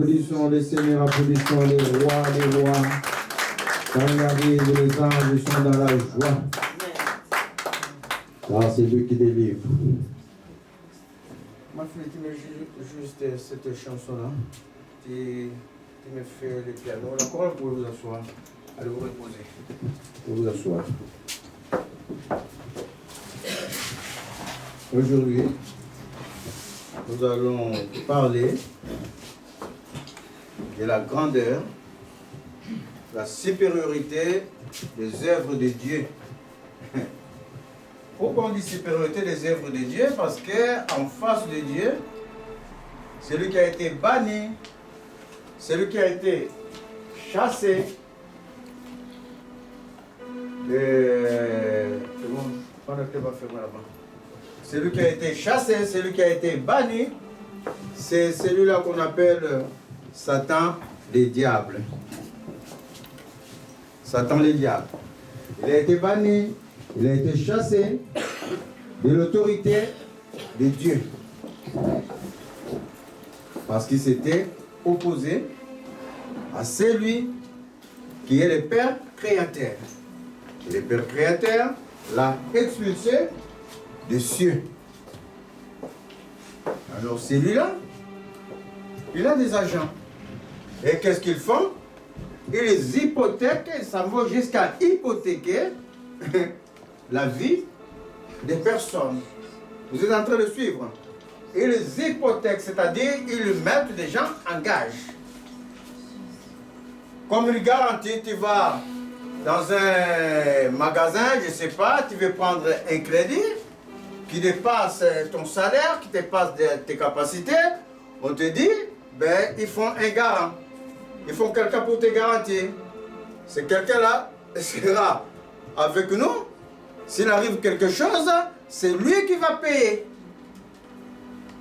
Applaudissons les seigneurs, applaudissons les rois, les rois. Quand il arrive, les anges sont dans la joie. Car c'est lui qui délivre. Ma fille, tu mets juste cette chanson-là. Tu me fais le piano. Encore, vous pouvez vous asseoir. Allez vous reposer. Vous vous asseoir. Aujourd'hui, nous allons parler de la grandeur, la supériorité des œuvres de Dieu. Pourquoi on dit supériorité des œuvres de Dieu? Parce qu'en face de Dieu, celui qui a été banni, celui qui a été chassé, celui qui a été chassé, celui qui a été banni, c'est celui-là qu'on appelle Satan le diable. Satan le diable. Il a été banni, il a été chassé de l'autorité de Dieu. Parce qu'il s'était opposé à celui qui est le Père créateur. Et le Père créateur l'a expulsé des cieux. Alors celui-là, il a des agents. Et qu'est-ce qu'ils font? Ils hypothèquent, ça va jusqu'à hypothéquer la vie des personnes. Vous êtes en train de suivre. Ils hypothèquent, c'est-à-dire ils mettent des gens en gage. Comme une garantie, tu vas dans un magasin, je ne sais pas, tu veux prendre un crédit qui dépasse ton salaire, qui dépasse tes capacités, on te dit, ben, ils font un garant. Ils font quelqu'un pour te garantir. Ce quelqu'un-là sera avec nous. S'il arrive quelque chose, c'est lui qui va payer.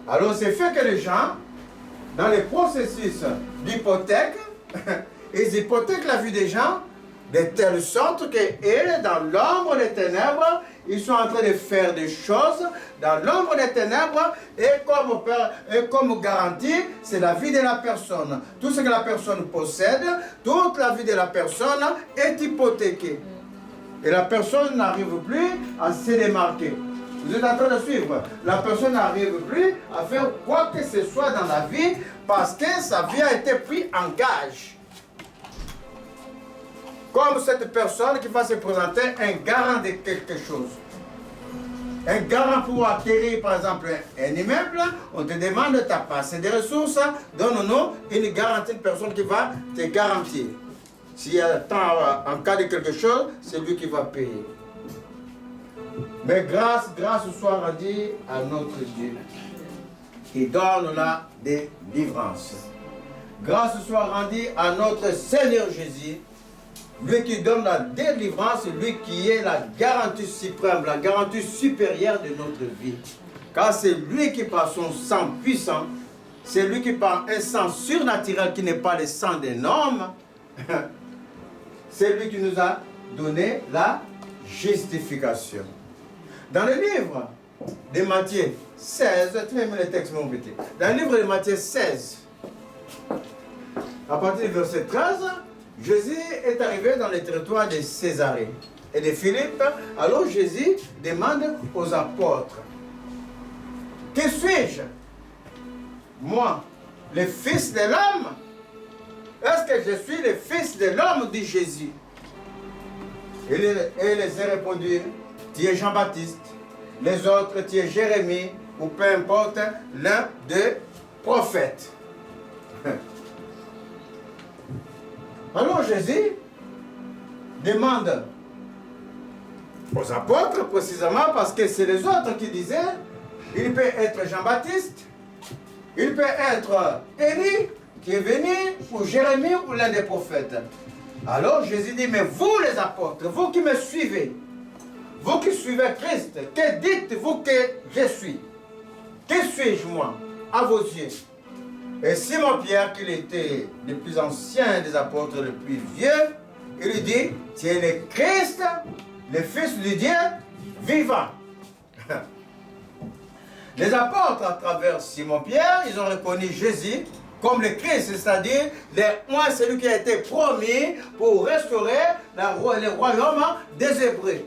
Alors c'est fait que les gens, dans les processus d'hypothèque, ils hypothèquent la vie des gens de telle sorte qu'ils, dans l'ombre des ténèbres, ils sont en train de faire des choses dans l'ombre des ténèbres et comme garantie, c'est la vie de la personne. Tout ce que la personne possède, toute la vie de la personne est hypothéquée. Et la personne n'arrive plus à se démarquer. Vous êtes en train de suivre. La personne n'arrive plus à faire quoi que ce soit dans la vie parce que sa vie a été prise en gage. Comme cette personne qui va se présenter un garant de quelque chose. Un garant pour acquérir, par exemple, un immeuble, on te demande ta passe des ressources, donne-nous une garantie de personne qui va te garantir. S'il y a en cas de quelque chose, c'est lui qui va payer. Mais grâce soit rendue à notre Dieu, qui donne la délivrance. Grâce soit rendue à notre Seigneur Jésus, lui qui donne la délivrance, lui qui est la garantie suprême, la garantie supérieure de notre vie. Car c'est lui qui par son sang puissant, c'est lui qui par un sang surnaturel qui n'est pas le sang d'un homme, c'est lui qui nous a donné la justification. Dans le livre de Matthieu 16, tu mets le texte, mon petit. Dans le livre de Matthieu 16, à partir du verset 13, Jésus est arrivé dans le territoire de Césarée et de Philippe. Alors Jésus demande aux apôtres, qui suis-je? Moi, le Fils de l'homme? Est-ce que je suis le Fils de l'homme, dit Jésus? Et les a répondu, tu es Jean-Baptiste, les autres, tu es Jérémie, ou peu importe, l'un des prophètes. Alors Jésus demande aux apôtres, précisément parce que c'est les autres qui disaient, il peut être Jean-Baptiste, il peut être Élie, qui est venu, ou Jérémie, ou l'un des prophètes. Alors Jésus dit, mais vous les apôtres, vous qui me suivez, vous qui suivez Christ, que dites-vous que je suis? Qui suis-je moi, à vos yeux? Et Simon-Pierre, qui était le plus ancien des apôtres, le plus vieux, il lui dit, tu es le Christ, le Fils de Dieu vivant. Les apôtres, à travers Simon-Pierre, ils ont reconnu Jésus comme le Christ, c'est-à-dire moi, celui qui a été promis pour restaurer le royaume des Hébreux.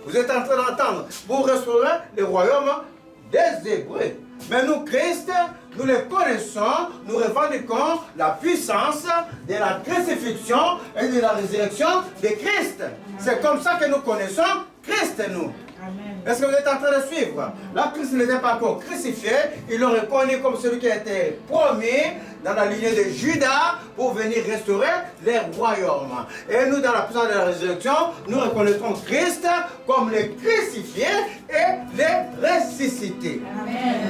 Vous êtes en train d'entendre, pour restaurer le royaume des Hébreux. Mais nous, Christ, nous le connaissons, nous revendiquons la puissance de la crucifixion et de la résurrection de Christ. C'est comme ça que nous connaissons Christ, nous. Est-ce que vous êtes en train de suivre? Là, Christ n'était pas encore crucifié, ils l'ont reconnu comme celui qui a été promis dans la lignée de Judas pour venir restaurer les royaumes. Et nous, dans la puissance de la résurrection, nous reconnaîtrons Christ comme le crucifié et le ressuscité.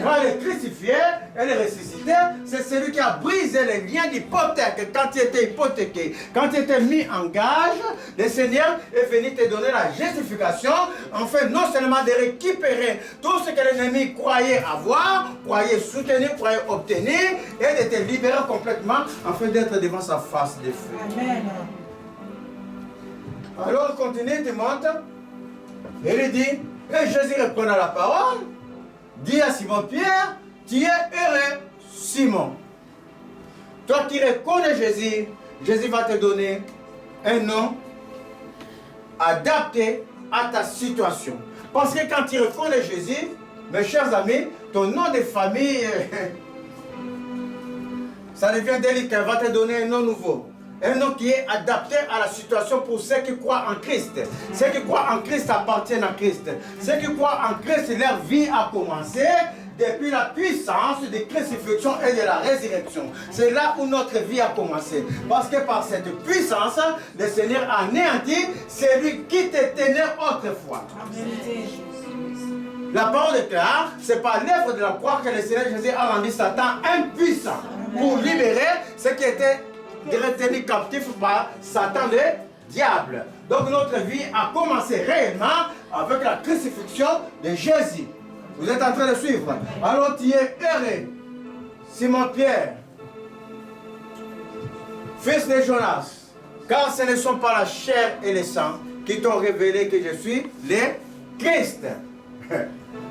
Quand le crucifié et le ressuscité, c'est celui qui a brisé les liens d'hypothèque quand il était hypothéqué, quand il était mis en gage. Le Seigneur est venu te donner la justification, enfin non seulement de récupérer tout ce que l'ennemi croyait avoir, croyait soutenir, croyait obtenir, et de te libérer complètement afin d'être devant sa face de feu. Amen. Alors il continue, il monte, et il dit, et Jésus reprenant la parole, dit à Simon-Pierre, tu es heureux, Simon. Toi qui reconnais Jésus, Jésus va te donner un nom adapté à ta situation. Parce que quand tu reconnais Jésus, mes chers amis, ton nom de famille, ça devient délicat, va te donner un nom nouveau. Un nom qui est adapté à la situation pour ceux qui croient en Christ. Ceux qui croient en Christ appartiennent à Christ. Ceux qui croient en Christ, leur vie a commencé depuis la puissance de crucifixion et de la résurrection. C'est là où notre vie a commencé. Parce que par cette puissance, le Seigneur a anéanti celui qui te tenait autrefois. La parole est claire, c'est par l'œuvre de la croix que le Seigneur Jésus a rendu Satan impuissant pour libérer ce qui était retenu captif par Satan le diable. Donc notre vie a commencé réellement avec la crucifixion de Jésus. Vous êtes en train de suivre. Alors tu es heureux, Simon-Pierre, fils de Jonas, car ce ne sont pas la chair et le sang qui t'ont révélé que je suis le Christ.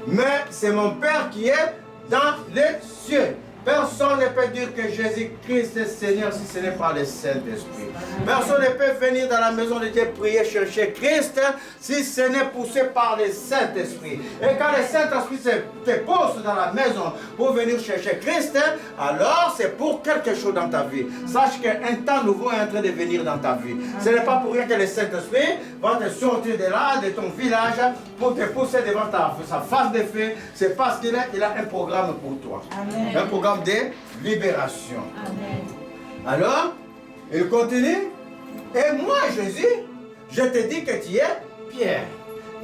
Mais c'est mon Père qui est dans les cieux. Personne ne peut dire que Jésus-Christ est Seigneur si ce n'est pas le Saint-Esprit. Personne ne peut venir dans la maison de Dieu prier, chercher Christ si ce n'est poussé par le Saint-Esprit. Et quand le Saint-Esprit te pousse dans la maison pour venir chercher Christ, alors c'est pour quelque chose dans ta vie. Sache qu'un temps nouveau est en train de venir dans ta vie. Ce n'est pas pour rien que le Saint-Esprit va te sortir de là, de ton village, pour te pousser devant sa face de feu. C'est parce qu'il a un programme pour toi. Amen. Un programme de libération. Amen. Alors, il continue. Et moi, Jésus, je te dis que tu es Pierre.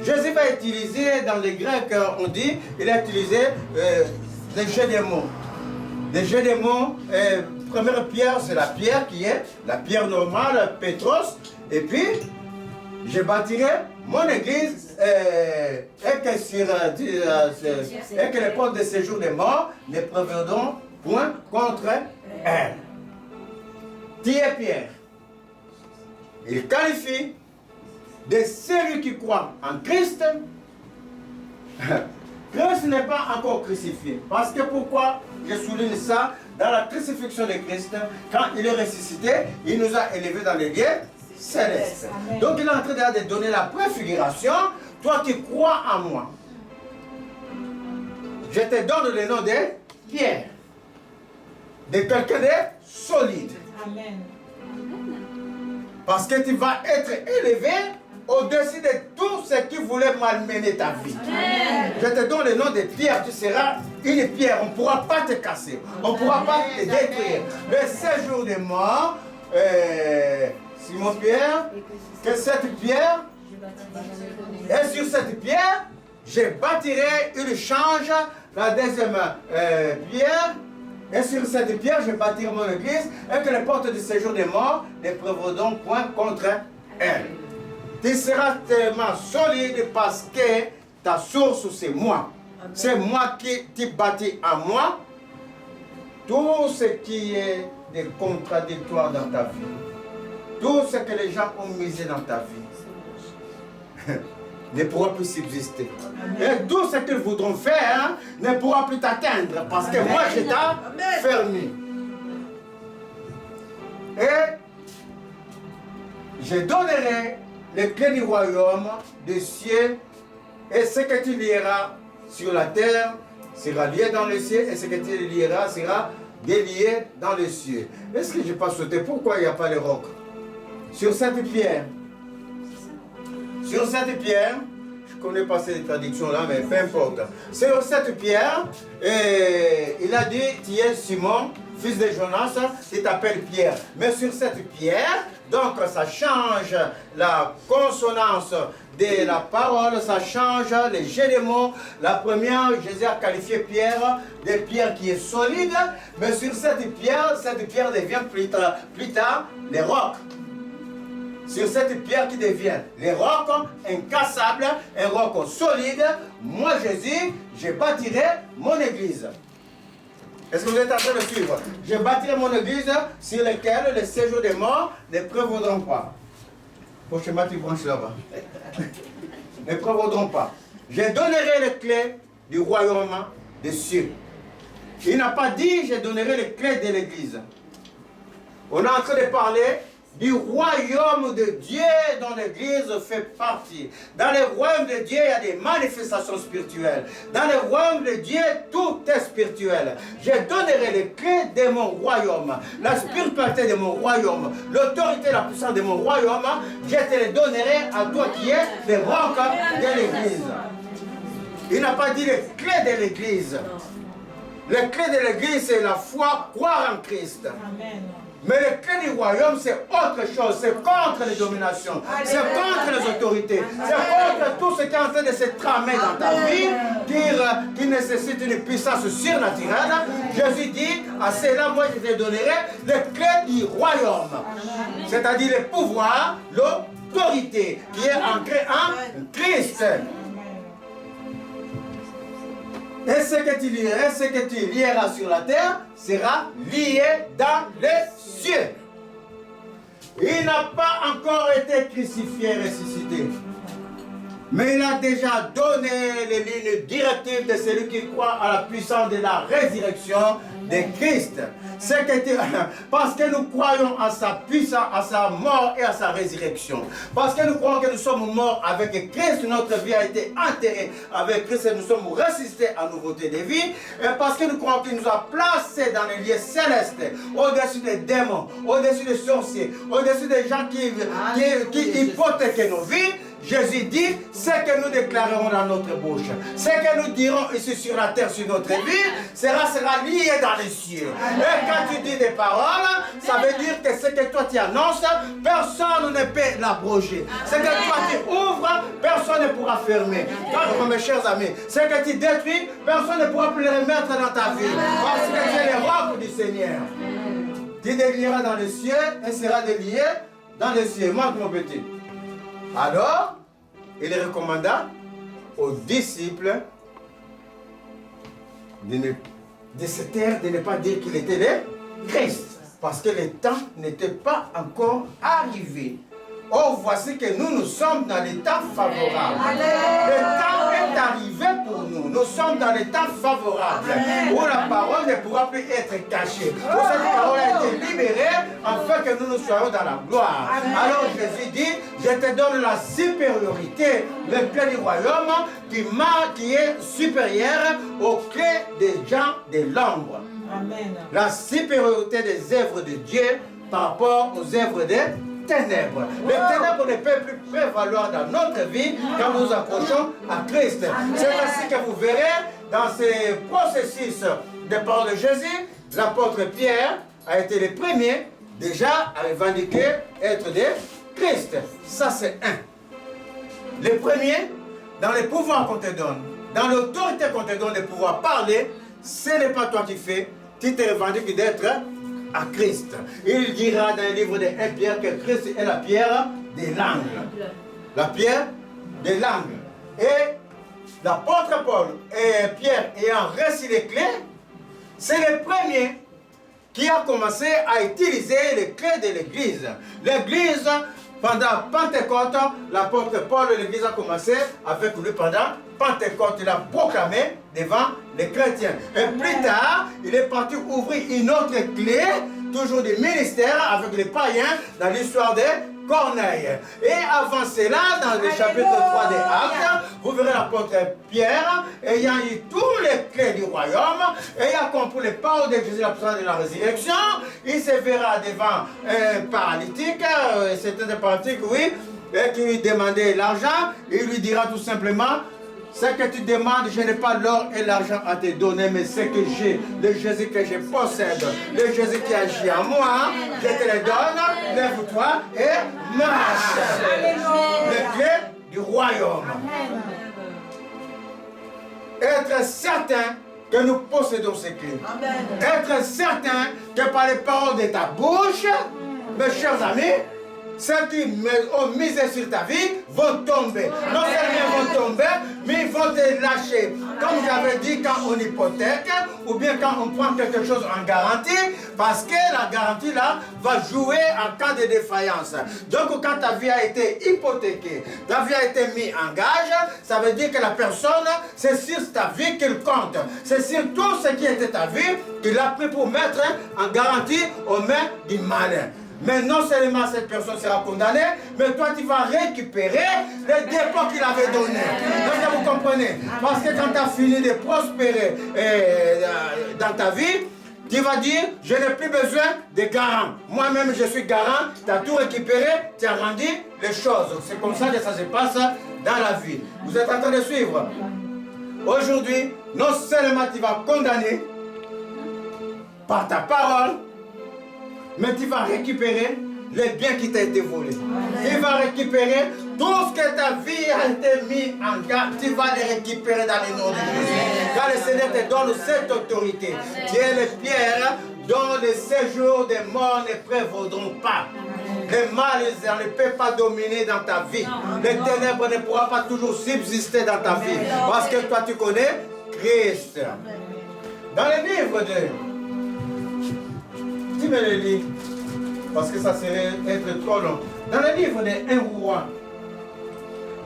Jésus va utiliser, dans les Grecs, on dit, il a utilisé des jeux de mots. Des jeux de mots, première pierre, c'est la pierre qui est la pierre normale, Pétros. Et puis, je bâtirai mon église et que les portes de séjour des morts ne prévaudront point contre elle. Tu es Pierre. Il qualifie de celui qui croit en Christ. Christ n'est pas encore crucifié. Parce que pourquoi je souligne ça? Dans la crucifixion de Christ, quand il est ressuscité, il nous a élevés dans les lieux célestes. Donc il est en train de donner la préfiguration. Toi qui crois en moi, je te donne le nom de Pierre, de quelqu'un de solide. Amen. Parce que tu vas être élevé au-dessus de tout ce qui voulait malmener ta vie. Amen. Je te donne le nom de Pierre, tu seras une pierre, on ne pourra pas te casser, on ne pourra pas te détruire. Le séjour des morts, Simon-Pierre, que cette pierre, et sur cette pierre, je bâtirai une change, la deuxième pierre, et sur cette pierre, je bâtirai mon église, et que les portes du séjour des morts ne prévaudront point contre elle. Tu seras tellement solide parce que ta source, c'est moi. C'est moi qui t'ai bâti à moi. Tout ce qui est de contradictoire dans ta vie, tout ce que les gens ont misé dans ta vie, ne pourra plus subsister. Et tout ce qu'ils voudront faire ne pourra plus t'atteindre parce que moi, je t'ai fermé. je donnerai les clés du royaume des cieux, et ce que tu lieras sur la terre sera lié dans les cieux, et ce que tu lieras sera délié dans les cieux. Est-ce que je n'ai pas sauté? Pourquoi il n'y a pas les rocs? Sur cette pierre, je ne connais pas cette traduction-là, mais peu importe. Sur cette pierre, il a dit, tu es Simon, fils de Jonas, il t'appelle Pierre. Mais sur cette pierre, donc ça change la consonance de la parole, ça change les jeux de mots. La première, Jésus a qualifié Pierre de pierre qui est solide, mais sur cette pierre devient plus tard les rocs. Sur cette pierre qui devient les rocs incassables, un roc solide, moi Jésus, je bâtirai mon église. Est-ce que vous êtes en train de suivre? Je bâtirai mon église sur laquelle les séjours des morts ne prévaudront pas. Prochainement, tu branches là-bas. Ne prévaudront pas. Je donnerai les clés du royaume des cieux. Il n'a pas dit je donnerai les clés de l'église. On est en train de parler du royaume de Dieu dont l'église fait partie. Dans le royaume de Dieu, il y a des manifestations spirituelles. Dans le royaume de Dieu, tout est spirituel. Je donnerai les clés de mon royaume, la spiritualité de mon royaume, l'autorité et la puissance de mon royaume. Je te les donnerai à toi qui es le roc de l'église. Il n'a pas dit les clés de l'église. Les clés de l'église, c'est la foi, croire en Christ. Amen. Mais les clés du royaume, c'est autre chose. C'est contre les dominations. C'est contre les autorités. C'est contre tout ce qui est en train de se tramer dans ta vie, qui nécessite une puissance surnaturelle. Jésus dit, à cela, moi, je te donnerai les clés du royaume. C'est-à-dire le pouvoir, l'autorité qui est ancrée en Christ. Et ce que tu lieras sur la terre sera lié dans les cieux. Il n'a pas encore été crucifié et ressuscité. Mais il a déjà donné les lignes directives de celui qui croit à la puissance de la résurrection de Christ. Parce que nous croyons à sa puissance, à sa mort et à sa résurrection. Parce que nous croyons que nous sommes morts avec Christ, notre vie a été enterrée avec Christ et nous sommes ressuscités à nouveauté de vie. Et parce que nous croyons qu'il nous a placés dans les lieux célestes, au-dessus des démons, au-dessus des sorciers, au-dessus des gens qui hypothèquent nos vies. Jésus dit, ce que nous déclarerons dans notre bouche, ce que nous dirons ici sur la terre, sur notre vie, sera lié dans les cieux. Et quand tu dis des paroles, ça veut dire que ce que toi tu annonces, personne ne peut l'abroger. Ce que toi tu ouvres, personne ne pourra fermer. Donc, mes chers amis, ce que tu détruis, personne ne pourra plus le remettre dans ta vie. Parce que c'est le roc du Seigneur. Tu délieras dans les cieux et sera délié dans les cieux. Montre mon petit. Alors, il recommanda aux disciples de se taire, de ne pas dire qu'il était le Christ. Parce que le temps n'était pas encore arrivé. Oh, voici que nous sommes dans les temps favorables. Le temps est arrivé pour nous. Nous sommes dans les temps favorables. Où la parole ne pourra plus être cachée. Où cette parole a été libérée afin que nous soyons dans la gloire. Alors Jésus dit, je te donne la supériorité, le clé du royaume qui est supérieure aux clés des gens de l'ombre. La supériorité des œuvres de Dieu par rapport aux œuvres des ténèbres. Les ténèbres ne peuvent plus prévaloir dans notre vie quand nous nous approchons à Christ. C'est ainsi que vous verrez dans ces processus de parole de Jésus, l'apôtre Pierre a été le premier déjà à revendiquer être de Christ. Ça c'est un. Le premier, dans les pouvoirs qu'on te donne, dans l'autorité qu'on te donne de pouvoir parler, ce n'est pas toi qui fais, tu te revendiques d'être à Christ. Il dira dans le livre de 1 Pierre que Christ est la pierre des langues. La pierre des langues. Et l'apôtre Paul et Pierre ayant reçu les clés, c'est le premier qui a commencé à utiliser les clés de l'église. L'église, pendant Pentecôte, l'apôtre Paul et l'église a commencé avec lui pendant Pentecôte. Il a proclamé devant les chrétiens. Et plus tard, il est parti ouvrir une autre clé toujours du ministère avec les païens dans l'histoire des Corneille. Et avant cela, dans le chapitre 3 des Actes, vous verrez l'apôtre Pierre ayant eu tous les clés du royaume, ayant compris les paroles de Jésus, la puissance de la résurrection. Il se verra devant un paralytique, c'était un paralytique, oui, qui lui demandait l'argent. Il lui dira tout simplement: ce que tu demandes, je n'ai pas l'or et l'argent à te donner, mais ce que j'ai, le Jésus que je possède, le Jésus qui agit en moi, je te le donne, lève-toi et marche. Les clés du royaume. Être certain que nous possédons ces clés. Être certain que par les paroles de ta bouche, mes chers amis, ceux qui ont misé sur ta vie vont tomber. Non seulement vont tomber, mais ils vont te lâcher. Comme j'avais dit, quand on hypothèque, ou bien quand on prend quelque chose en garantie, parce que la garantie là va jouer en cas de défaillance. Donc quand ta vie a été hypothéquée, ta vie a été mise en gage, ça veut dire que la personne, c'est sur ta vie qu'il compte. C'est sur tout ce qui était ta vie qu'il a pris pour mettre en garantie aux mains du malin. Mais non seulement cette personne sera condamnée, mais toi tu vas récupérer les dépôts qu'il avait donnés. Est-ce que vous comprenez? Parce que quand tu as fini de prospérer dans ta vie, tu vas dire: je n'ai plus besoin de garant. Moi-même je suis garant, tu as tout récupéré, tu as rendu les choses. C'est comme ça que ça se passe dans la vie. Vous êtes en train de suivre? Aujourd'hui, non seulement tu vas condamner par ta parole, mais tu vas récupérer les biens qui t'ont été volés. Tu vas récupérer tout ce que ta vie a été mis en garde. Tu vas les récupérer dans le nom de Jésus. Car le Seigneur te donne cette autorité. Tu es les pierres dont les séjours des morts ne prévaudront pas. Les mal ne peuvent pas dominer dans ta vie. Les ténèbres ne pourront pas toujours subsister dans ta vie. Parce que toi tu connais Christ. Dans le livre de... Tu me le lis, parce que ça serait être trop long. Dans le livre de 1 Roi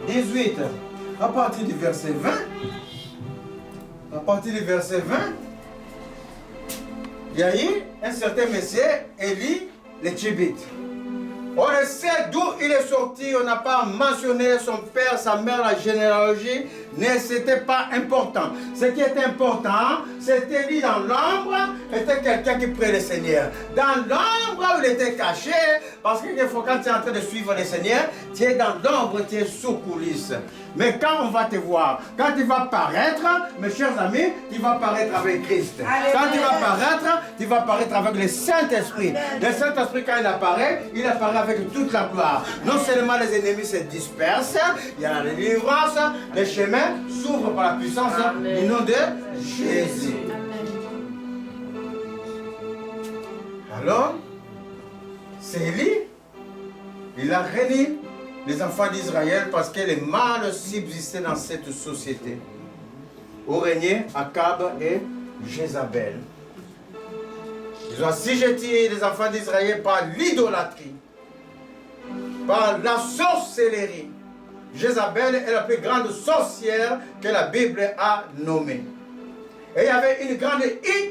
18, à partir du verset 20, il y a eu un certain monsieur, Élie, le Tchibite. On ne sait d'où il est sorti, on n'a pas mentionné son père, sa mère, la généalogie, mais ce n'était pas important. Ce qui était important, c'était lui dans l'ombre, était quelqu'un qui priait le Seigneur. Dans l'ombre où il était caché, parce que des fois quand tu es en train de suivre le Seigneur, tu es dans l'ombre, tu es sous coulisses. Mais quand on va te voir, quand tu vas paraître, mes chers amis, tu vas paraître avec Christ. Quand tu vas paraître avec le Saint-Esprit. Le Saint-Esprit, quand il apparaît avec toute la gloire. Non seulement les ennemis se dispersent, il y a la délivrance, les chemins s'ouvrent par la puissance du nom de Jésus. Alors, c'est Élie, il a réuni les enfants d'Israël parce que le mal subsistait dans cette société. Où régnaient Akab et Jézabel. Ils ont assujetti les enfants d'Israël par l'idolâtrie, par la sorcellerie. Jézabel est la plus grande sorcière que la Bible a nommée. Et il y avait une grande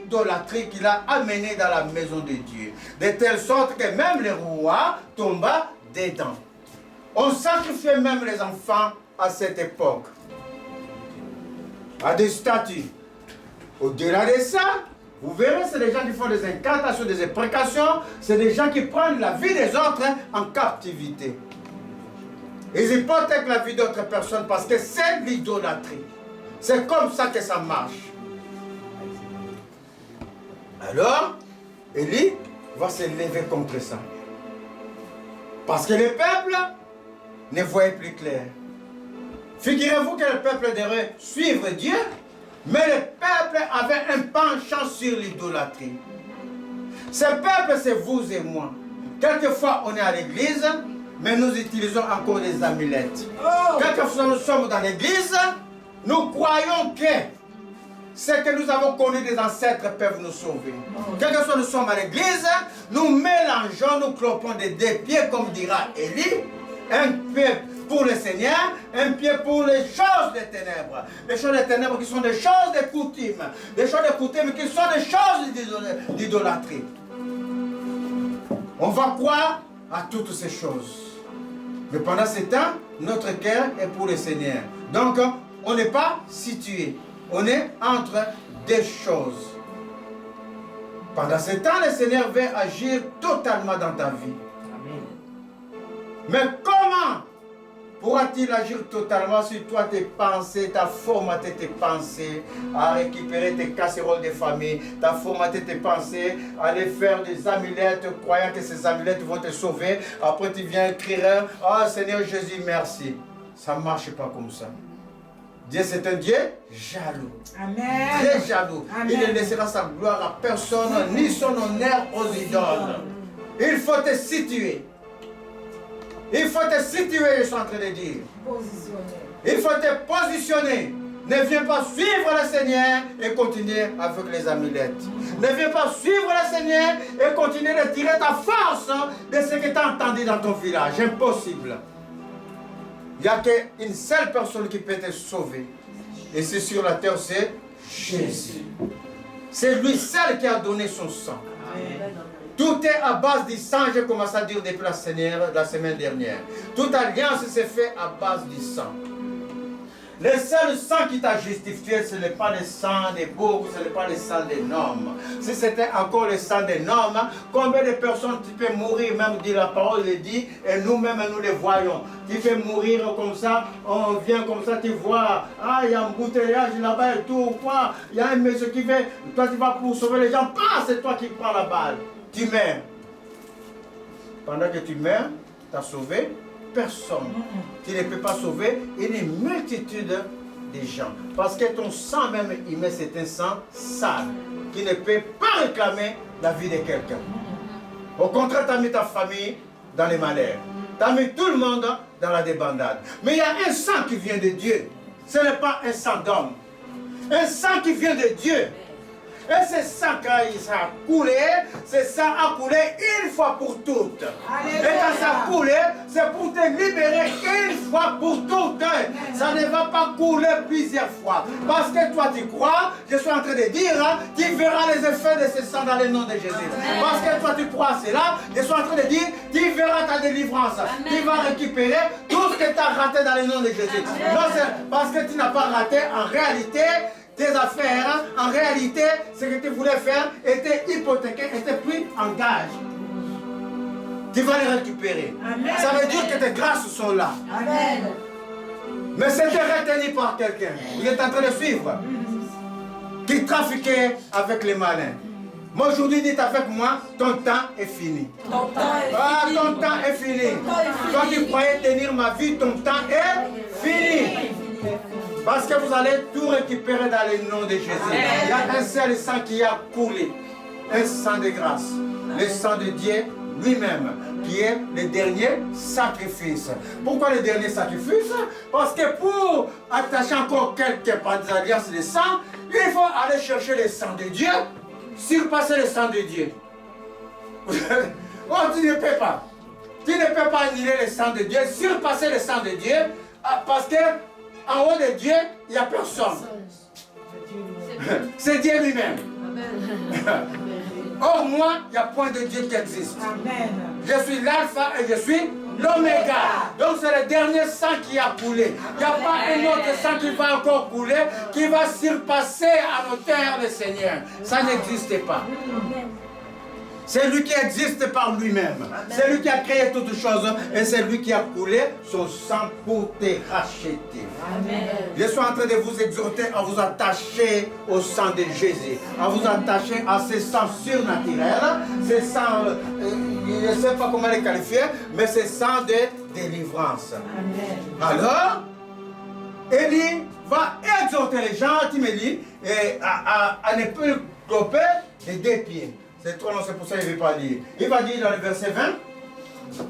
idolâtrie qu'il a amenée dans la maison de Dieu. De telle sorte que même les rois tombaient dedans. On sacrifiait même les enfants à cette époque à des statues. Au-delà de ça, vous verrez, c'est des gens qui font des incantations, des imprécations, c'est des gens qui prennent la vie des autres en captivité. Ils hypothèquent la vie d'autres personnes parce que c'est l'idolâtrie. C'est comme ça que ça marche. Alors, Élie va se lever contre ça. Parce que le peuple ne voyait plus clair. Figurez-vous que le peuple devrait suivre Dieu, mais le peuple avait un penchant sur l'idolâtrie. Ce peuple, c'est vous et moi. Quelquefois, on est à l'église, mais nous utilisons encore des amulettes. Quelquefois, nous sommes dans l'église, nous croyons que ce que nous avons connu des ancêtres peuvent nous sauver. Quelquefois, nous sommes à l'église, nous mélangeons, nous clopons des deux pieds, comme dira Élie, un pied pour le Seigneur, un pied pour les choses des ténèbres. Les choses des ténèbres qui sont des choses de coutume. Des choses de coutume qui sont des choses d'idolâtrie. On va croire à toutes ces choses. Mais pendant ce temps, notre cœur est pour le Seigneur. Donc, on n'est pas situé. On est entre deux choses. Pendant ce temps, le Seigneur veut agir totalement dans ta vie. Mais comment pourra-t-il agir totalement si toi, tes pensées, tu as formaté tes pensées à récupérer tes casseroles de famille, tu as formaté tes pensées à aller faire des amulettes, croyant que ces amulettes vont te sauver. Après, tu viens écrire, « Ah, Seigneur Jésus, merci. » Ça ne marche pas comme ça. Dieu, c'est un Dieu jaloux. Amen. Très jaloux. Amen. Il ne laissera sa gloire à personne, ni son honneur aux idoles. Il faut te situer. Il faut te situer, je suis en train de dire. Il faut te positionner. Ne viens pas suivre le Seigneur et continuer avec les amulettes. Ne viens pas suivre le Seigneur et continuer de tirer ta force de ce que tu as entendu dans ton village. Impossible. Il n'y a qu'une seule personne qui peut te sauver. Et c'est sur la terre, c'est Jésus. C'est lui seul qui a donné son sang. Amen. Tout est à base du sang, j'ai commencé à dire depuis la semaine dernière. Toute alliance s'est faite à base du sang. Le seul sang qui t'a justifié, ce n'est pas le sang des bourgs, ce n'est pas le sang des normes. Si c'était encore le sang des normes, combien de personnes tu peux mourir, même dit la parole le dit, et nous-mêmes nous les voyons. Tu peux mourir comme ça, on vient comme ça, tu vois, ah, il y a un bouteillage là-bas et tout, quoi. Il y a un monsieur qui fait, toi tu vas pour sauver les gens, pas, c'est toi qui prends la balle. Tu meurs. Pendant que tu meurs, tu as sauvé personne. Tu ne peux pas sauver une multitude de gens. Parce que ton sang même, il met c'est un sang sale qui ne peut pas réclamer la vie de quelqu'un. Au contraire, tu as mis ta famille dans les malheurs. Tu as mis tout le monde dans la débandade. Mais il y a un sang qui vient de Dieu. Ce n'est pas un sang d'homme. Un sang qui vient de Dieu. Et c'est ça quand ça a coulé, c'est ça a coulé une fois pour toutes. Alléluia. Et quand ça a coulé, c'est pour te libérer une fois pour toutes. Ça ne va pas couler plusieurs fois. Parce que toi tu crois, je suis en train de dire, tu verras les effets de ce sang dans le nom de Jésus. Parce que toi tu crois cela, je suis en train de dire, tu verras ta délivrance. Amen. Tu vas récupérer tout ce que tu as raté dans le nom de Jésus. Non, c'est parce que tu n'as pas raté en réalité. Tes affaires, en réalité, ce que tu voulais faire était hypothéqué, était pris en gage. Tu vas les récupérer. Amen. Ça veut dire que tes grâces sont là. Amen. Mais c'était retenu par quelqu'un. Vous êtes en train de suivre. Qui trafiquait avec les malins. Moi aujourd'hui, dites avec moi, ton temps est fini. Ton temps est fini. Toi qui croyais tenir ma vie, ton temps est fini. Parce que vous allez tout récupérer dans le nom de Jésus. Amen. Il y a un seul sang qui a coulé. Un sang de grâce. Le sang de Dieu lui-même, qui est le dernier sacrifice. Pourquoi le dernier sacrifice? Parce que pour attacher encore quelques alliances de sang, il faut aller chercher le sang de Dieu, surpasser le sang de Dieu. Oh, tu ne peux pas. Tu ne peux pas annuler le sang de Dieu, surpasser le sang de Dieu, parce que en haut de Dieu, il n'y a personne. C'est Dieu lui-même. Or, moi, il n'y a point de Dieu qui existe. Amen. Je suis l'alpha et je suis l'oméga. Donc, c'est le dernier sang qui a coulé. Il n'y a pas un autre sang qui va encore couler, qui va surpasser à l'auteur le Seigneur. Ça n'existe pas. C'est lui qui existe par lui-même. C'est lui qui a créé toutes choses et c'est lui qui a coulé son sang pour te racheter. Amen. Je suis en train de vous exhorter à vous attacher au sang de Jésus, à vous attacher à ce sang surnaturel, ce sang, je ne sais pas comment les qualifier, mais ce sang de délivrance. Amen. Alors, Élie va exhorter les gens, tu me dis, à ne plus couper les deux pieds. C'est trop long, c'est pour ça qu'il ne veut pas lire. Il va dire dans le verset 20.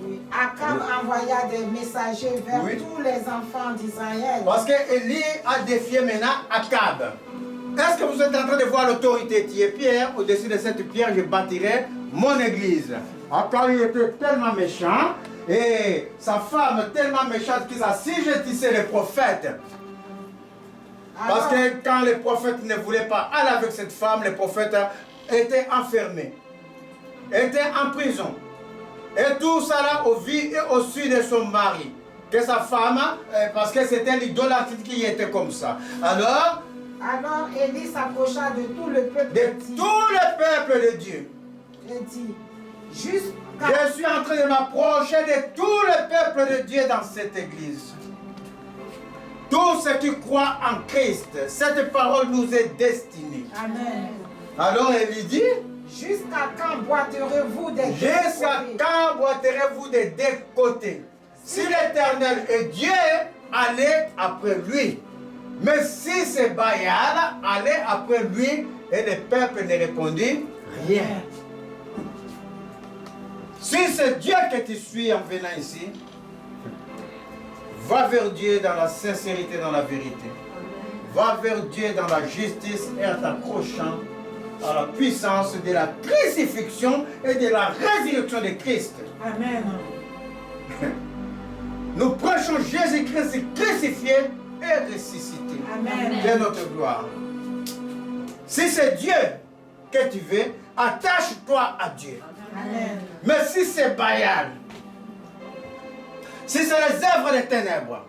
Oui. Akab envoya des messagers vers tous les enfants d'Israël. Parce qu'Élie a défié maintenant Akab. Est-ce que vous êtes en train de voir l'autorité qui est Pierre? Au-dessus de cette pierre, je bâtirai mon église. Akab était tellement méchant et sa femme tellement méchante qu'il a si je tissé les prophètes. Parce que quand les prophètes ne voulaient pas aller avec cette femme, les prophètes était enfermé, était en prison. Et tout ça là au vu et au su de son mari. Que sa femme, parce que c'était l'idolâtrie qui était comme ça. Alors Élie s'approcha de tout le peuple de tout le peuple de Dieu. et dit, jusqu'à... Je suis en train de m'approcher de tout le peuple de Dieu dans cette église. Tous ceux qui croient en Christ, cette parole nous est destinée. Amen. Alors Élie dit, Jusqu'à quand boiterez-vous des deux jusqu'à côtés? quand boiterez-vous des deux côtés? Si l'Éternel est Dieu, allez après lui. Mais si c'est Baal, allez après lui. Et le peuple ne répondit rien. Si c'est Dieu que tu suis en venant ici, va vers Dieu dans la sincérité, dans la vérité. Va vers Dieu dans la justice et en t'accrochant à la puissance de la crucifixion et de la résurrection de Christ. Amen. Nous prêchons Jésus-Christ crucifié et ressuscité. Amen. De notre gloire. Si c'est Dieu que tu veux, attache-toi à Dieu. Amen. Mais si c'est Baal, si c'est les œuvres des ténèbres,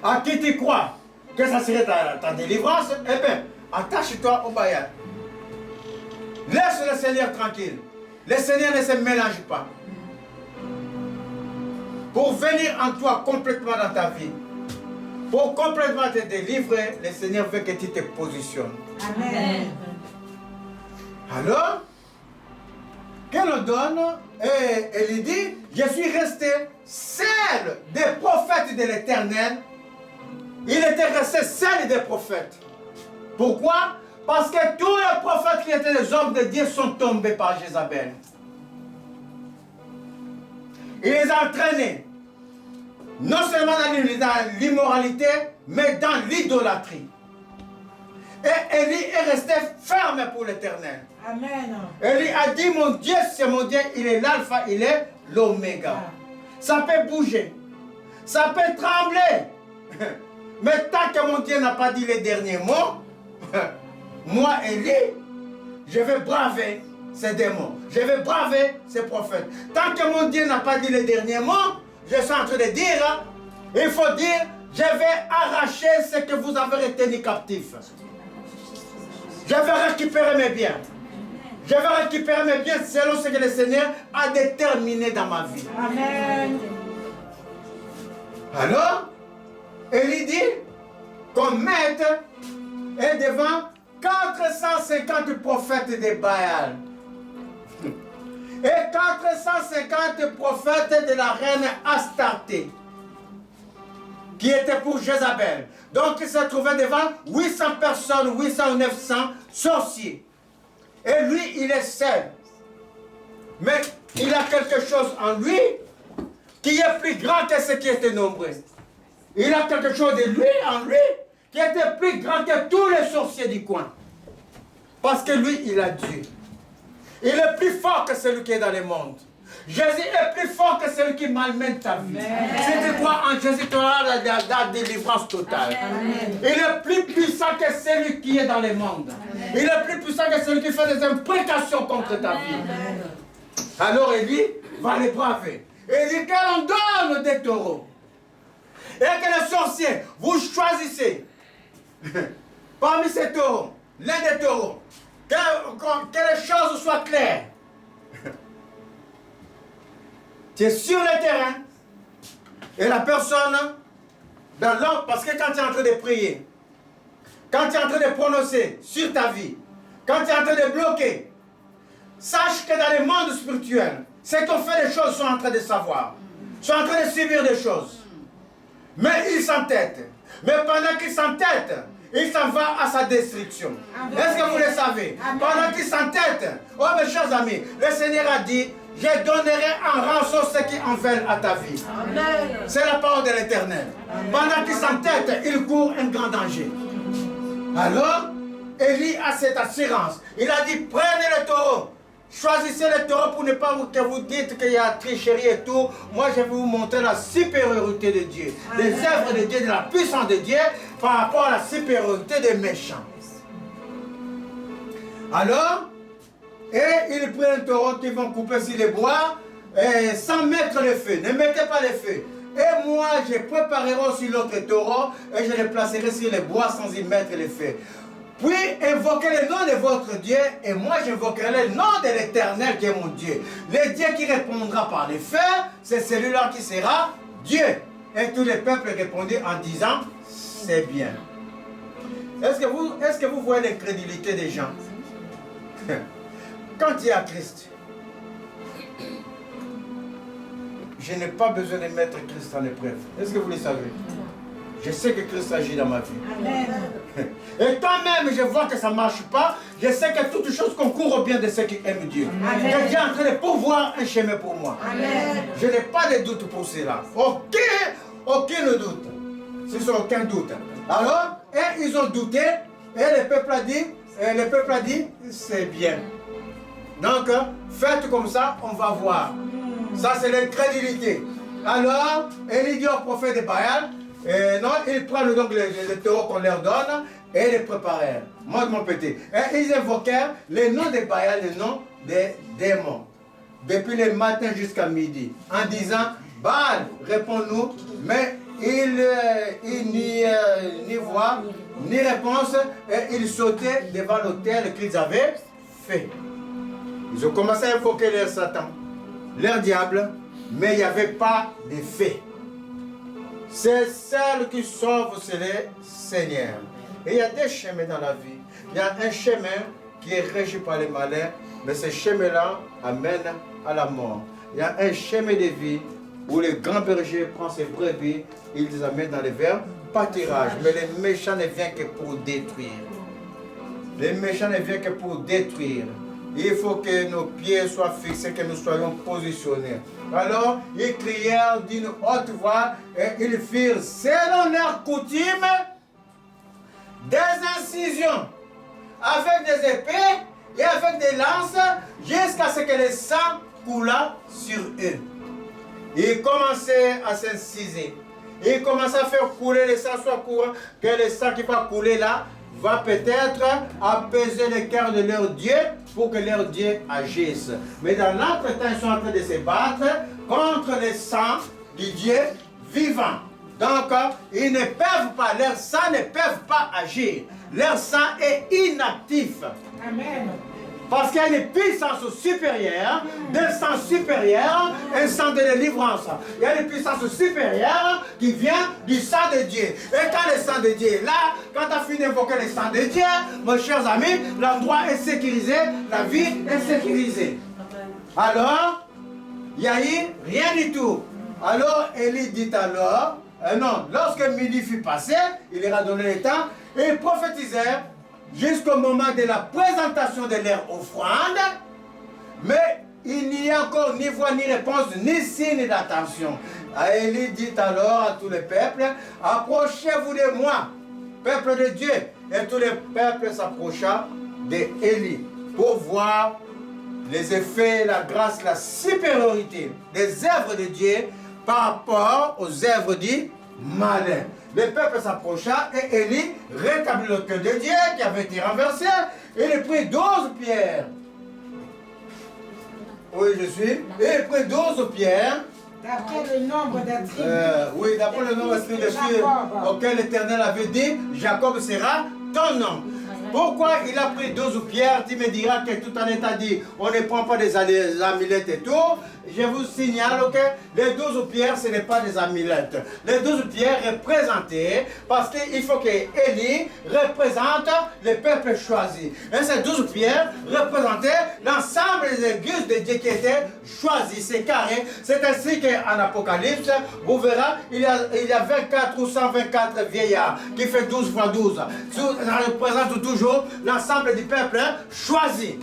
à qui tu crois que ça serait ta délivrance, eh bien, attache-toi au Baal. Laisse le Seigneur tranquille. Le Seigneur ne se mélange pas. Pour venir en toi complètement dans ta vie, pour complètement te délivrer, le Seigneur veut que tu te positionnes. Amen. Alors, qu'elle nous donne, et elle dit, je suis resté seul des prophètes de l'Éternel. Il était resté seul des prophètes. Pourquoi? Parce que tous les prophètes qui étaient des hommes de Dieu sont tombés par Jézabel. Il les a entraînés, non seulement dans l'immoralité, mais dans l'idolâtrie. Et Élie est resté ferme pour l'Éternel. Amen. Élie a dit, mon Dieu, c'est mon Dieu, il est l'alpha, il est l'oméga. Ça peut bouger, ça peut trembler. Mais tant que mon Dieu n'a pas dit les derniers mots, moi, Élie, je vais braver ces démons. Je vais braver ces prophètes. Tant que mon Dieu n'a pas dit les derniers mots, je suis en train de dire, il faut dire, je vais arracher ce que vous avez retenu captif. Je vais récupérer mes biens. Je vais récupérer mes biens selon ce que le Seigneur a déterminé dans ma vie. Amen. Alors, Élie dit qu'on mette est devant 450 prophètes de Baal. Et 450 prophètes de la reine Astarté, qui étaient pour Jézabel. Donc il se trouvait devant 800 personnes, 800 ou 900 sorciers. Et lui, il est seul. Mais il a quelque chose en lui qui est plus grand que ce qui était nombreux. Il a quelque chose de lui en lui qui était plus grand que tous les sorciers du coin. Parce que lui, il a Dieu. Il est plus fort que celui qui est dans le monde. Jésus est plus fort que celui qui malmène ta vie. Si tu crois en Jésus, tu auras la délivrance totale. Amen. Il est plus puissant que celui qui est dans le monde. Amen. Il est plus puissant que celui qui fait des imprécations contre ta vie. Amen. Alors Élie va les braver. Il dit qu'on donne des taureaux. Et que les sorciers, vous choisissez parmi ces taureaux, l'un des taureaux, que les choses soient claires. Tu es sur le terrain et la personne, dans l'ordre, parce que quand tu es en train de prier, quand tu es en train de prononcer sur ta vie, quand tu es en train de bloquer, sache que dans le monde spirituel, ceux qui ont fait des choses sont en train de savoir, sont en train de subir des choses. Mais ils s'entêtent. Mais pendant qu'ils s'entêtent, il s'en va à sa destruction. Est-ce que vous le savez? Amen. Pendant qu'il s'entête, oh mes chers amis, le Seigneur a dit, je donnerai en rançon ceux qui en veulent à ta vie. C'est la parole de l'Éternel. Pendant qu'il s'entête, il court un grand danger. Alors, Élie a cette assurance. Il a dit, prenez le taureau. Choisissez le taureau pour ne pas que vous dites qu'il y a tricherie et tout. Moi, je vais vous montrer la supériorité de Dieu. Les œuvres de Dieu, de la puissance de Dieu par rapport à la supériorité des méchants. Alors, Et ils prennent un taureau qu'ils vont couper sur les bois sans mettre le feu. Ne mettez pas le feu. Et moi, je préparerai aussi l'autre taureau et je le placerai sur les bois sans y mettre le feu. Puis invoquez le nom de votre Dieu et moi j'invoquerai le nom de l'Éternel qui est mon Dieu. Le Dieu qui répondra par le feu, c'est celui-là qui sera Dieu. Et tous les peuples répondirent en disant, c'est bien. Est-ce que vous voyez l'incrédulité des gens? Quand il y a Christ, je n'ai pas besoin de mettre Christ en épreuve. Est-ce que vous le savez? Je sais que Christ agit dans ma vie. Amen. Et toi-même, je vois que ça ne marche pas. Je sais que toutes choses concourent au bien de ceux qui aiment Dieu. Amen. Que Dieu est en train de pourvoir un chemin pour moi. Amen. Je n'ai pas de doute pour cela. Aucun doute. Ce sont aucun doute. Alors, et ils ont douté. Et le peuple a dit, c'est bien. Donc, faites comme ça, on va voir. Ça, c'est l'incrédulité. Alors, Élie dit au prophète de Baal, non, ils prennent donc le taureau qu'on leur donne et les préparèrent. Moi, mon petit. Et ils invoquèrent le nom de Baal, le nom des démons. Depuis le matin jusqu'à midi. En disant, Baal, réponds-nous. Mais il ni voix, ni réponse. Et ils sautaient devant l'autel qu'ils avaient fait. Ils ont commencé à invoquer leur Satan, leur diable, mais il n'y avait pas d'effet. C'est celle qui sauve, c'est le Seigneur. Et il y a des chemins dans la vie. Il y a un chemin qui est régi par les malins, mais ce chemin-là amène à la mort. Il y a un chemin de vie où le grand berger prend ses brebis, il les amène dans les verts pâturages. Mais les méchants ne viennent que pour détruire. Les méchants ne viennent que pour détruire. Il faut que nos pieds soient fixés, que nous soyons positionnés. Alors, ils crièrent d'une haute voix et ils firent, selon leur coutume, des incisions avec des épées et avec des lances jusqu'à ce que le sang coulât sur eux. Ils commençaient à s'inciser. Ils commençaient à faire couler le sang, soit courant, que le sang qui va couler là va peut-être apaiser le cœur de leur Dieu pour que leur Dieu agisse. Mais dans l'entretemps, ils sont en train de se battre contre le sang du Dieu vivant. Donc, ils ne peuvent pas, leur sang ne peuvent pas agir. Leur sang est inactif. Amen. Parce qu'il y a une puissance supérieure, d'un sang supérieur, un sang de délivrance. Il y a une puissance supérieure qui vient du sang de Dieu. Et quand le sang de Dieu est là, quand tu as fini d'invoquer le sang de Dieu, mes chers amis, l'endroit est sécurisé, la vie est sécurisée. Alors, il n'y a eu rien du tout. Alors, Élie dit alors, non, lorsque midi fut passé, il leur a donné le temps, et ils prophétisèrent jusqu'au moment de la présentation de leur offrande, mais il n'y a encore ni voix, ni réponse, ni signe d'attention. Élie dit alors à tout le peuple, approchez-vous de moi, peuple de Dieu. Et tout le peuple s'approcha d'Élie pour voir les effets, la grâce, la supériorité des œuvres de Dieu par rapport aux œuvres du malin. Le peuple s'approcha et Élie rétablit le cœur de Dieu qui avait été renversé et il prit 12 pierres. Oui, je suis. Et il prit 12 pierres. D'après le nombre des tribus. Oui, d'après le nombre des tribus auquel l'Éternel avait dit, Jacob sera ton nom. Pourquoi il a pris 12 pierres? Tu me diras que tout en état dit, on ne prend pas des amulettes et tout. Je vous signale que les 12 pierres, ce n'est pas des amulettes. Les 12 pierres représentaient, parce qu'il faut que Élie représente le peuple choisi. Et ces 12 pierres représentaient l'ensemble des églises de Dieu qui étaient choisies. C'est carré. C'est ainsi qu'en Apocalypse, vous verrez, il y a 24 ou 124 vieillards qui fait 12 fois 12. Ça représente toujours l'ensemble du peuple choisi.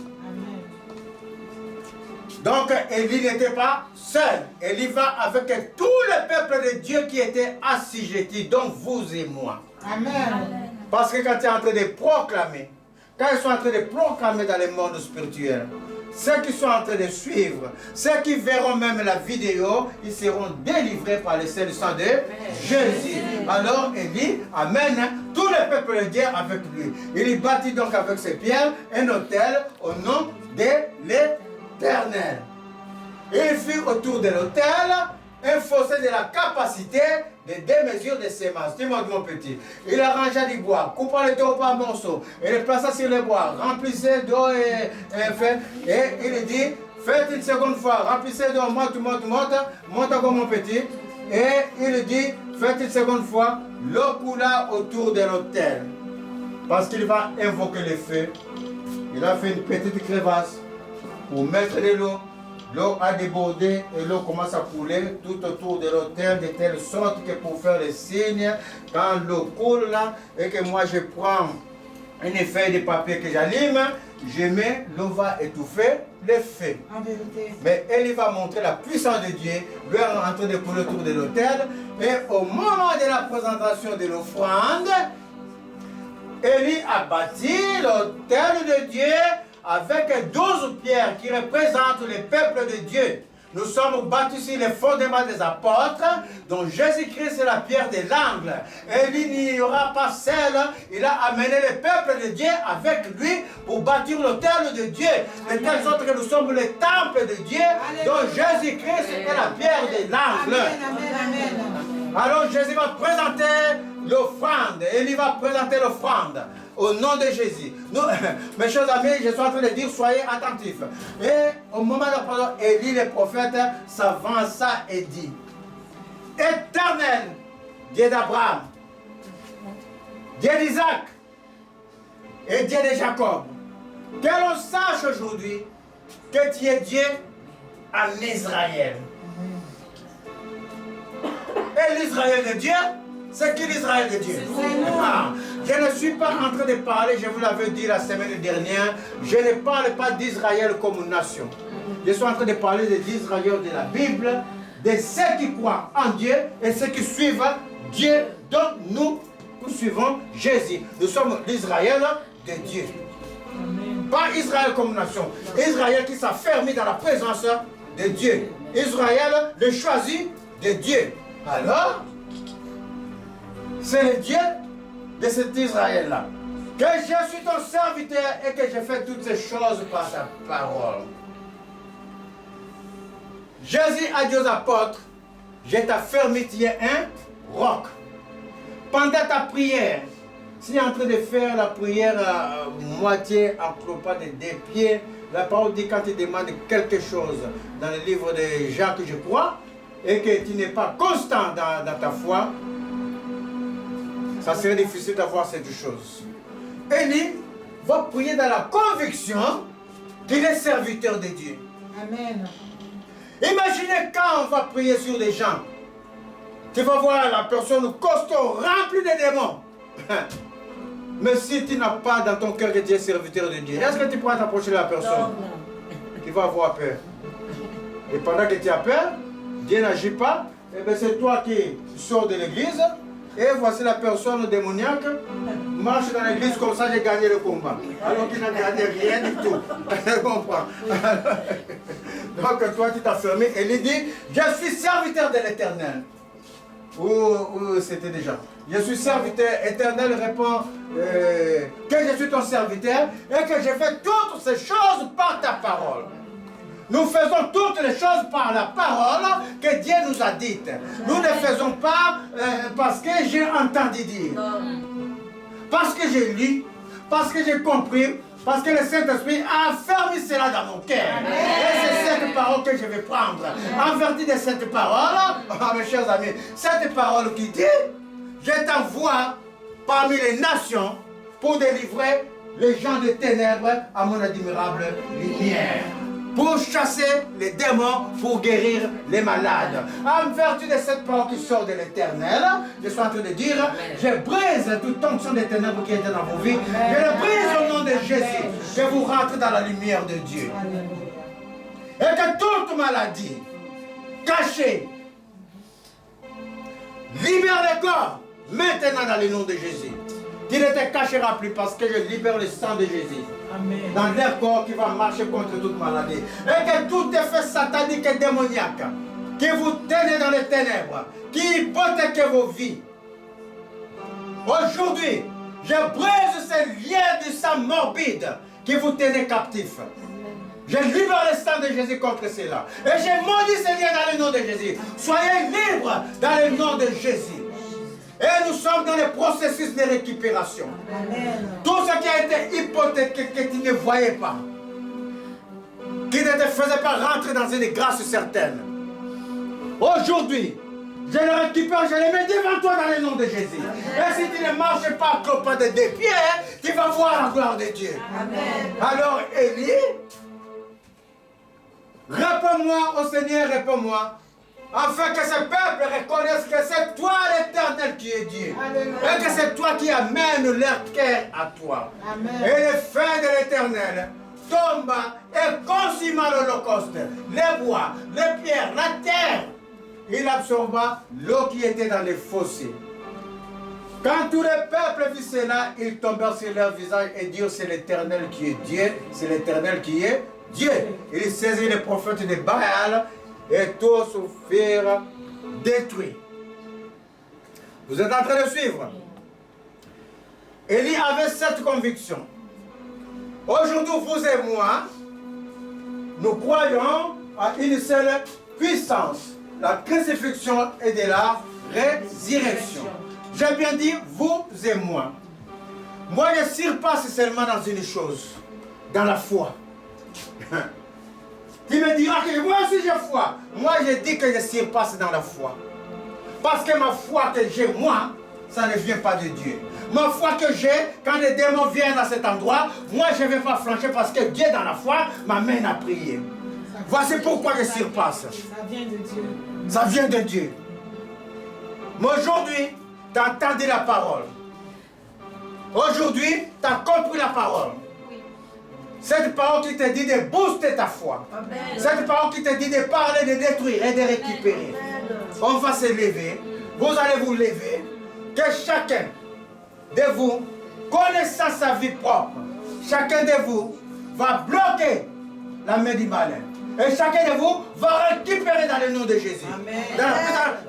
Donc, Élie n'était pas seul. Élie va avec tout le peuple de Dieu qui était assujetti, donc vous et moi. Amen. Parce que quand tu es en train de proclamer, quand ils sont en train de proclamer dans le monde spirituel, ceux qui sont en train de suivre, ceux qui verront même la vidéo, ils seront délivrés par le seul sang de Jésus. Alors Élie amène tout le peuple de Dieu avec lui. Il y bâtit donc avec ses pierres un autel au nom de l'Éternel. Il fit autour de l'autel un fossé de la capacité de 2 mesures de sémence. Dis-moi, mon petit. Il arrangea du bois, coupa le taureau par morceaux, et le plaça sur le bois, remplissait d'eau et il dit, faites une seconde fois, remplissez d'eau, monte encore mon petit. Et il dit, faites une seconde fois, l'eau coula autour de l'autel. Parce qu'il va invoquer le feu. Il a fait une petite crevasse pour mettre de l'eau. L'eau a débordé et l'eau commence à couler tout autour de l'autel de telle sorte que pour faire le signe, quand l'eau coule là, et que moi je prends une feuille de papier que j'allume, je mets, l'eau va étouffer le feu. En vérité. Mais elle va montrer la puissance de Dieu, l'eau est en train de couler autour de l'autel, et au moment de la présentation de l'offrande, Élie a bâti l'autel de Dieu avec 12 pierres qui représentent le peuple de Dieu. Nous sommes bâtis sur les fondements des apôtres, dont Jésus-Christ est la pierre de l'angle. Et il n'y aura pas seul, il a amené le peuple de Dieu avec lui pour bâtir l'autel de Dieu. De telle sorte que nous sommes le temple de Dieu, dont Jésus-Christ est la pierre de l'angle. Alors Jésus va présenter l'offrande, et il va présenter l'offrande. Au nom de Jésus. Nous, mes chers amis, je suis en train de dire, soyez attentifs. Et au moment de la parole, Élie le prophète s'avança et dit, Éternel, Dieu d'Abraham, Dieu d'Isaac et Dieu de Jacob, que l'on sache aujourd'hui que tu es Dieu en Israël. Et l'Israël de Dieu, c'est qui l'Israël de Dieu? Je ne suis pas en train de parler, je vous l'avais dit la semaine dernière, je ne parle pas d'Israël comme nation. Je suis en train de parler d'Israël de la Bible, de ceux qui croient en Dieu et ceux qui suivent Dieu, dont nous suivons Jésus. Nous sommes l'Israël de Dieu. Pas Israël comme nation. Israël qui s'affermit dans la présence de Dieu. Israël le choisi de Dieu. Alors, c'est le Dieu de cet Israël-là. Que je suis ton serviteur et que je fais toutes ces choses par ta parole. Jésus a dit aux apôtres, je t'affermis, tu es un roc. Pendant ta prière, si tu es en train de faire la prière à moitié enclopée de 2 pieds, la parole dit quand tu demandes quelque chose dans le livre de Jacques, je crois, et que tu n'es pas constant dans ta foi, ça serait difficile d'avoir cette chose. Élie va prier dans la conviction qu'il est serviteur de Dieu. Amen. Imaginez quand on va prier sur des gens. Tu vas voir la personne costaud, remplie de démons. Mais si tu n'as pas dans ton cœur que tu es serviteur de Dieu, est-ce que tu pourras t'approcher de la personne? Tu vas avoir peur. Et pendant que tu as peur, Dieu n'agit pas, et bien c'est toi qui sors de l'église. Et voici la personne démoniaque marche dans l'église comme ça, j'ai gagné le combat. Alors qu'il n'a gagné rien du tout. Tu comprends? Donc toi tu t'as fermé et il dit, je suis serviteur de l'Éternel. Où c'était déjà? Je suis serviteur, Éternel répond que je suis ton serviteur et que je fais toutes ces choses par ta parole. Nous faisons toutes les choses par la parole que Dieu nous a dites. Nous ne faisons pas parce que j'ai entendu dire. Parce que j'ai lu, parce que j'ai compris, parce que le Saint-Esprit a fermé cela dans mon cœur. Et c'est cette parole que je vais prendre. En vertu de cette parole, mes chers amis, cette parole qui dit, je t'envoie parmi les nations pour délivrer les gens des ténèbres à mon admirable lumière. Pour chasser les démons, pour guérir les malades. En vertu de cette parole qui sort de l'Éternel, je suis en train de dire, je brise toute onction des ténèbres qui étaient dans vos vies. Je le brise au nom de Jésus, que vous rentrez dans la lumière de Dieu. Et que toute maladie cachée, libère les corps, maintenant dans le nom de Jésus. Il ne te cachera plus parce que je libère le sang de Jésus. Amen. Dans leur corps qui va marcher contre toute maladie. Et que tout effet satanique et démoniaque qui vous tenez dans les ténèbres, qui hypothèque vos vies. Aujourd'hui, je brise ces liens du sang morbide qui vous tenez captifs. Je libère le sang de Jésus contre cela. Et j'ai maudit Seigneur dans le nom de Jésus. Soyez libres dans le nom de Jésus. Et nous sommes dans le processus de récupération. Amen. Tout ce qui a été hypothéqué, que tu ne voyais pas, qui ne te faisait pas rentrer dans une grâce certaine. Aujourd'hui, je le récupère, je le mets devant toi dans le nom de Jésus. Et si tu ne marches pas comme pas de deux pieds, tu vas voir la gloire de Dieu. Amen. Alors, Élie, réponds-moi au Seigneur, réponds-moi, afin que ce peuple reconnaisse que c'est toi l'Éternel qui est Dieu. Alléluia. Et que c'est toi qui amènes leur cœur à toi. Amen. Et le feu de l'Éternel tomba et consuma l'Holocauste, les bois, les pierres, la terre. Il absorba l'eau qui était dans les fossés. Quand tout le peuple vit cela, ils tombèrent sur leur visage et dirent c'est l'Éternel qui est Dieu, c'est l'Éternel qui est Dieu. Ils saisirent les prophètes de Baal et tous furent détruits. Vous êtes en train de suivre? Élie avait cette conviction. Aujourd'hui, vous et moi, nous croyons à une seule puissance, la crucifixion et de la résurrection. J'ai bien dit vous et moi. Moi, je surpasse seulement dans une chose, dans la foi. Tu me diras que moi aussi j'ai foi. Moi, je dis que je surpasse dans la foi. Parce que ma foi que j'ai moi, ça ne vient pas de Dieu. Ma foi que j'ai, quand les démons viennent à cet endroit, moi je ne vais pas flancher parce que Dieu dans la foi m'amène à prier. Voici pourquoi je surpasse. Ça vient de Dieu. Ça vient de Dieu. Mais aujourd'hui, tu as entendu la parole. Aujourd'hui, tu as compris la parole. Cette parole qui te dit de booster ta foi. Amen. Cette parole qui te dit de parler, de détruire et de récupérer. On va se lever. Vous allez vous lever. Que chacun de vous, connaissant sa vie propre, chacun de vous va bloquer la main du malin. Et chacun de vous va récupérer dans le nom de Jésus.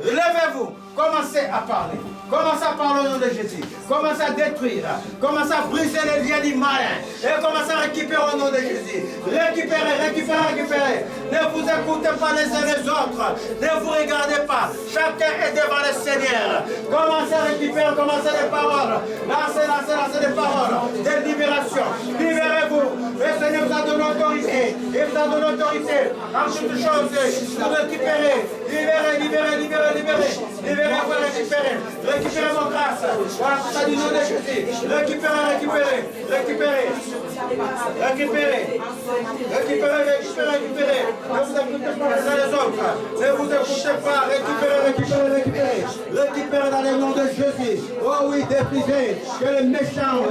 Levez-vous, commencez à parler. Commencez à parler au nom de Jésus. Commencez à détruire. Commencez à briser les liens du malin. Et commencez à récupérer au nom de Jésus. Récupérez, récupérez, récupérez. Ne vous écoutez pas les uns les autres. Ne vous regardez pas. Chacun est devant le Seigneur. Commencez à récupérer, commencez les paroles. Lancez, lancez, lancez les paroles de libération. Libérez-vous. Le Seigneur vous a donné l'autorité. Il vous a donné l'autorité en toutes choses pour récupérer. Libérez, libérez, libérez, libérez. Libérez-vous, récupérez. Récupérez vos grâces. Voilà, c'est ça du nom de Jésus. Récupérez, récupérez, récupérez. Récupérez. Récupérez, récupérez, récupérez. Ne vous écoutez pas les uns les autres. Ne vous écoutez pas. Récupérez, récupérez, récupérez. Récupérez dans le nom de Jésus. Oh oui, défrisez. Que les méchants,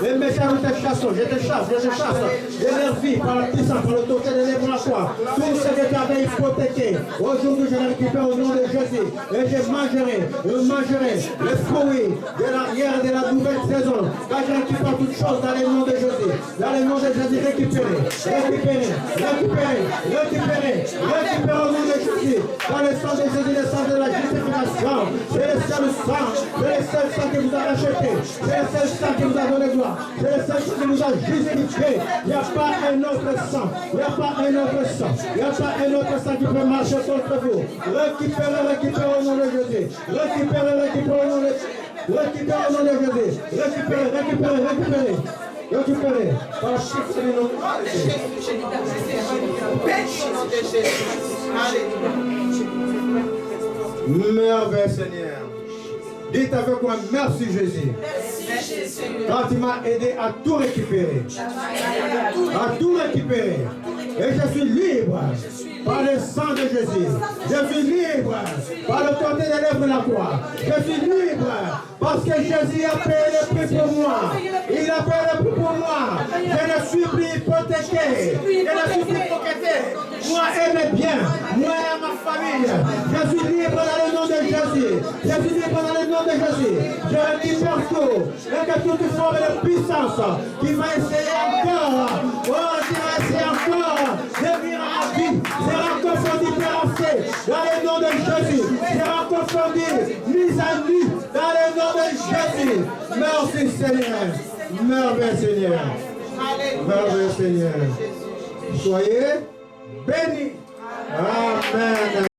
les méchants, nous te chassons. Je te chasse, je te chasse. Énergie par la puissance, par l'autorité de l'évêque de la foi. Tout ce que tu avais hypothéqué. Aujourd'hui, je le récupère au nom de Jésus. Et je mangerai les fruits de l'arrière de la nouvelle saison. Quand je récupère toutes choses dans le nom de Jésus. Dans le nom de Jésus, récupérez, récupérez, récupérez, récupérez, récupérez au nom de Jésus. Dans le sang de Jésus, le sang de la justification. C'est le seul sang, c'est le seul sang qui vous a racheté. C'est le seul sang qui vous a donné gloire. C'est le seul sang qui vous a justifié. Il n'y a pas un autre sang. Il n'y a pas un autre sang. Il n'y a pas un autre sang qui peut marcher contre vous. Récupérez, récupérez au nom de Jésus. Récupérez, récupérez au nom de Jésus. Récupérez au nom de Jésus. Récupérez, récupérez, récupérez. Récupérez. Par la puissance du nom de Jésus. Merveille Seigneur. Dites avec moi, merci Jésus. Quand tu m'as aidé à tout récupérer. À tout récupérer. Et je suis libre par le sang de Jésus. Je suis libre par l'autorité de l'œuvre de la croix. Je suis libre parce que Jésus a payé le prix pour moi. Il a payé le prix pour moi. Je ne suis plus hypothéqué. Je ne suis plus hypothéqué. Moi aime bien. Moi et ma famille. Je suis libre dans le nom de Jésus. Je suis libre dans le nom de Jésus. Je récupère tout. Et que toute forme de puissance qui va essayer encore. Oh, qui va essayer encore de venir à ma vie. Sera confondu, terrassé dans le nom de Jésus. Sera confondu, mis à nu dans le nom de Jésus. Merci Seigneur. Merveille Seigneur. Merveille Seigneur. Soyez bénis. Amen.